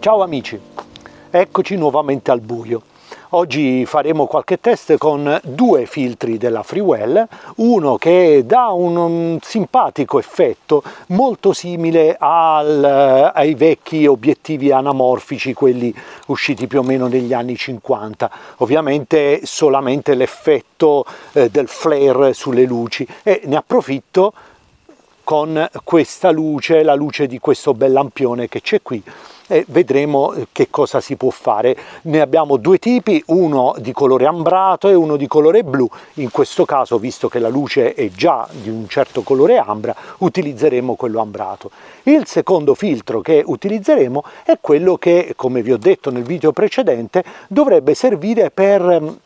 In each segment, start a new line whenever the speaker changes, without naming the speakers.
Ciao amici, eccoci nuovamente al buio. Oggi faremo qualche test con due filtri della Freewell, uno che dà un simpatico effetto molto simile ai vecchi obiettivi anamorfici, quelli usciti più o meno negli anni 50, ovviamente solamente l'effetto del flare sulle luci, e ne approfitto con questa luce, la luce di questo bel lampione che c'è qui, e vedremo che cosa si può fare. Ne abbiamo due tipi, uno di colore ambrato e uno di colore blu. In questo caso, visto che la luce è già di un certo colore ambra, utilizzeremo quello ambrato. Il secondo filtro che utilizzeremo è quello che, come vi ho detto nel video precedente, dovrebbe servire per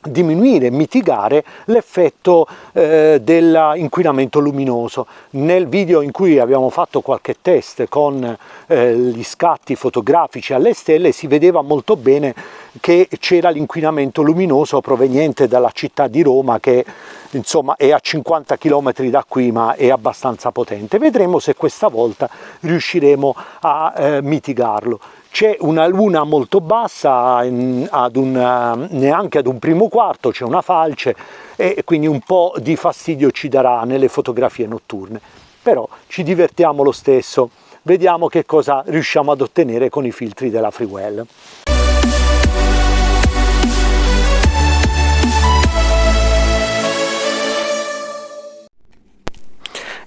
diminuire, mitigare l'effetto dell'inquinamento luminoso. Nel video in cui abbiamo fatto qualche test con gli scatti fotografici alle stelle si vedeva molto bene che c'era l'inquinamento luminoso proveniente dalla città di Roma, che insomma è a 50 km da qui, ma è abbastanza potente. Vedremo se questa volta riusciremo a mitigarlo. C'è una luna molto bassa, neanche ad un primo quarto, c'è una falce e quindi un po' di fastidio ci darà nelle fotografie notturne. Però ci divertiamo lo stesso, vediamo che cosa riusciamo ad ottenere con i filtri della Freewell.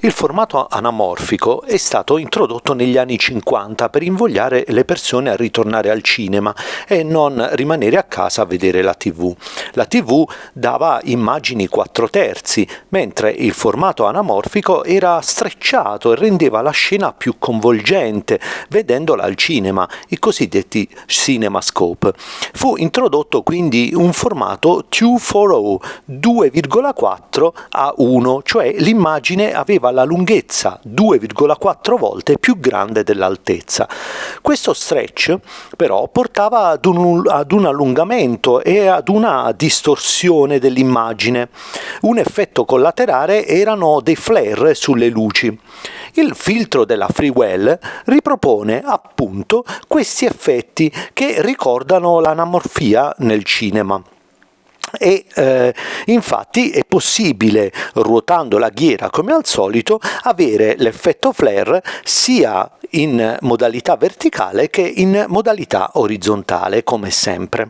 Il formato anamorfico è stato introdotto negli anni 50 per invogliare le persone a ritornare al cinema e non rimanere a casa a vedere la TV. La TV dava immagini 4/3, mentre il formato anamorfico era strecciato e rendeva la scena più coinvolgente, vedendola al cinema, i cosiddetti CinemaScope. Fu introdotto quindi un formato 2:4 2,4:1, cioè l'immagine aveva la lunghezza 2,4 volte più grande dell'altezza. Questo stretch però portava ad un allungamento e ad una distorsione dell'immagine. Un effetto collaterale erano dei flare sulle luci. Il filtro della Freewell ripropone appunto questi effetti che ricordano l'anamorfia nel cinema. E infatti è possibile, ruotando la ghiera come al solito, avere l'effetto flare sia in modalità verticale che in modalità orizzontale, come sempre.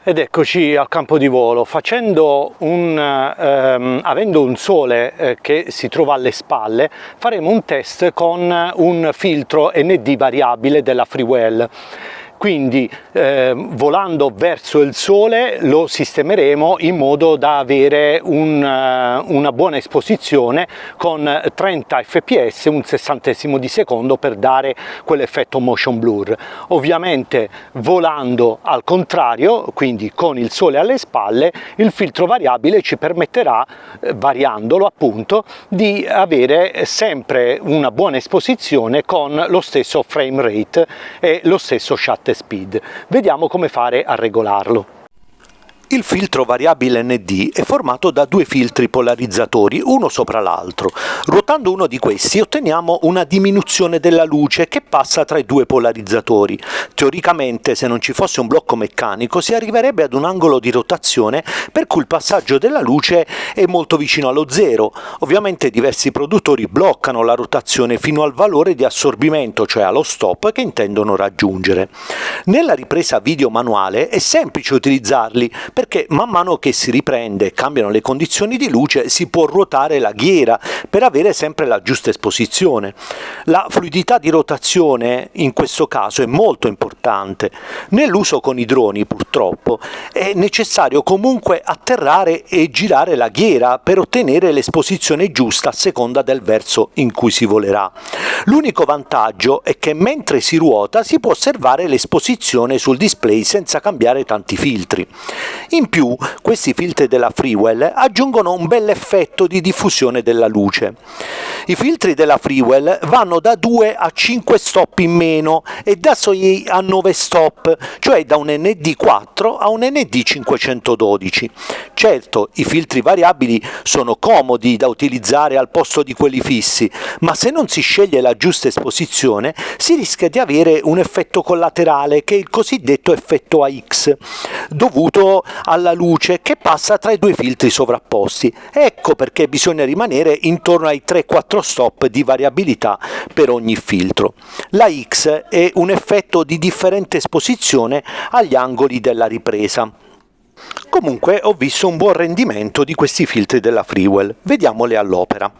Ed eccoci al campo di volo. Avendo un sole che si trova alle spalle, faremo un test con un filtro ND variabile della Freewell. Quindi volando verso il sole lo sistemeremo in modo da avere una buona esposizione con 30 fps, un sessantesimo di secondo, per dare quell'effetto motion blur. Ovviamente volando al contrario, quindi con il sole alle spalle, il filtro variabile ci permetterà, variandolo appunto, di avere sempre una buona esposizione con lo stesso frame rate e lo stesso shutter speed. Vediamo come fare a regolarlo. Il filtro variabile ND è formato da due filtri polarizzatori, uno sopra l'altro. Ruotando uno di questi otteniamo una diminuzione della luce che passa tra i due polarizzatori. Teoricamente, se non ci fosse un blocco meccanico, si arriverebbe ad un angolo di rotazione per cui il passaggio della luce è molto vicino allo zero. Ovviamente diversi produttori bloccano la rotazione fino al valore di assorbimento, cioè allo stop, che intendono raggiungere. Nella ripresa video manuale è semplice utilizzarli, perché man mano che si riprende e cambiano le condizioni di luce si può ruotare la ghiera per avere sempre la giusta esposizione. La fluidità di rotazione in questo caso è molto importante. Nell'uso con i droni, purtroppo, è necessario comunque atterrare e girare la ghiera per ottenere l'esposizione giusta a seconda del verso in cui si volerà. L'unico vantaggio è che mentre si ruota si può osservare l'esposizione sul display senza cambiare tanti filtri. In più, questi filtri della Freewell aggiungono un bel effetto di diffusione della luce. I filtri della Freewell vanno da 2 a 5 stop in meno e da 6 a 9 stop, cioè da un ND4 a un ND512. Certo, i filtri variabili sono comodi da utilizzare al posto di quelli fissi, ma se non si sceglie la giusta esposizione si rischia di avere un effetto collaterale che è il cosiddetto effetto AX, dovuto alla luce che passa tra i due filtri sovrapposti. Ecco perché bisogna rimanere intorno ai 3-4 stop di variabilità per ogni filtro. La X è un effetto di differente esposizione agli angoli della ripresa. Comunque ho visto un buon rendimento di questi filtri della Freewell, vediamoli all'opera.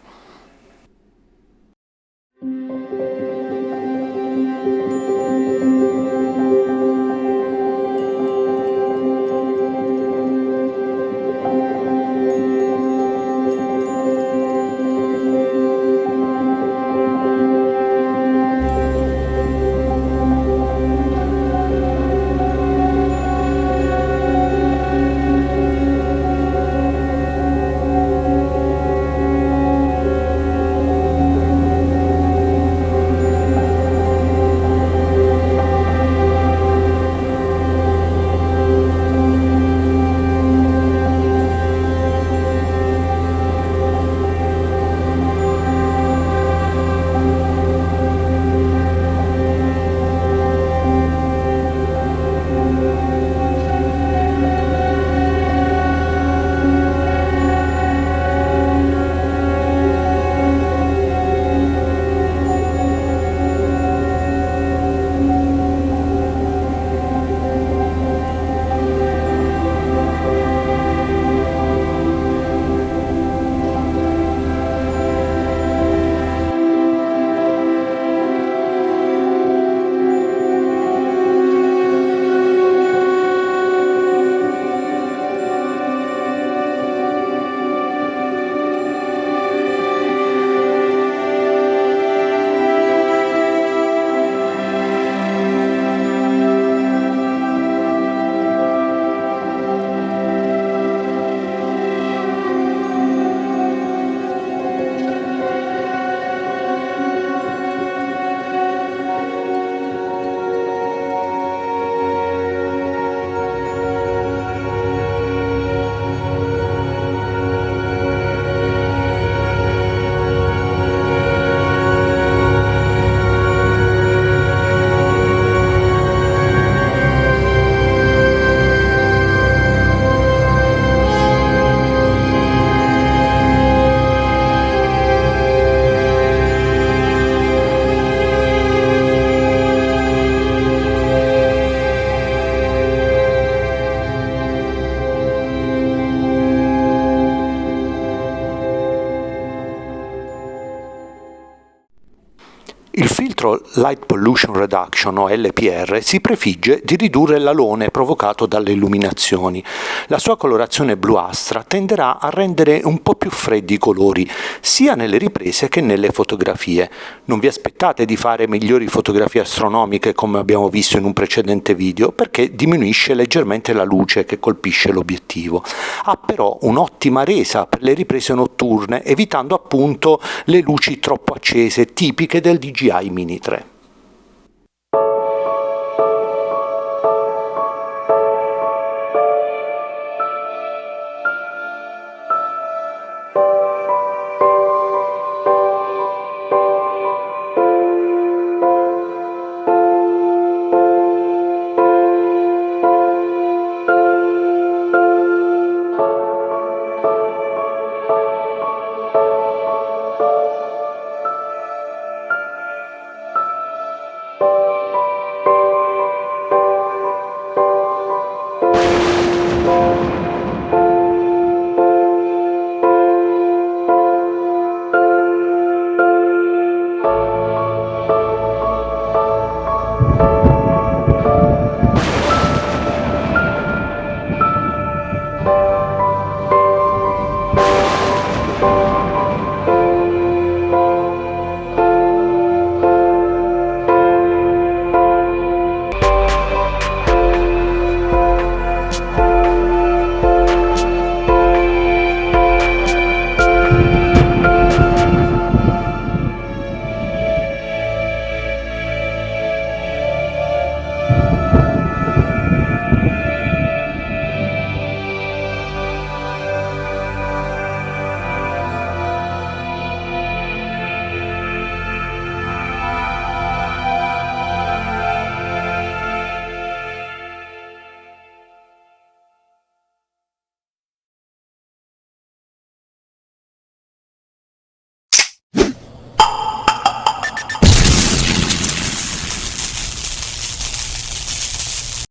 Il filtro Light Pollution Reduction o LPR si prefigge di ridurre l'alone provocato dalle illuminazioni. La sua colorazione bluastra tenderà a rendere un po' più freddi i colori, sia nelle riprese che nelle fotografie. Non vi aspettate di fare migliori fotografie astronomiche come abbiamo visto in un precedente video, perché diminuisce leggermente la luce che colpisce l'obiettivo. Ha però un'ottima resa per le riprese notturne, evitando appunto le luci troppo accese tipiche del DJI Mini 3.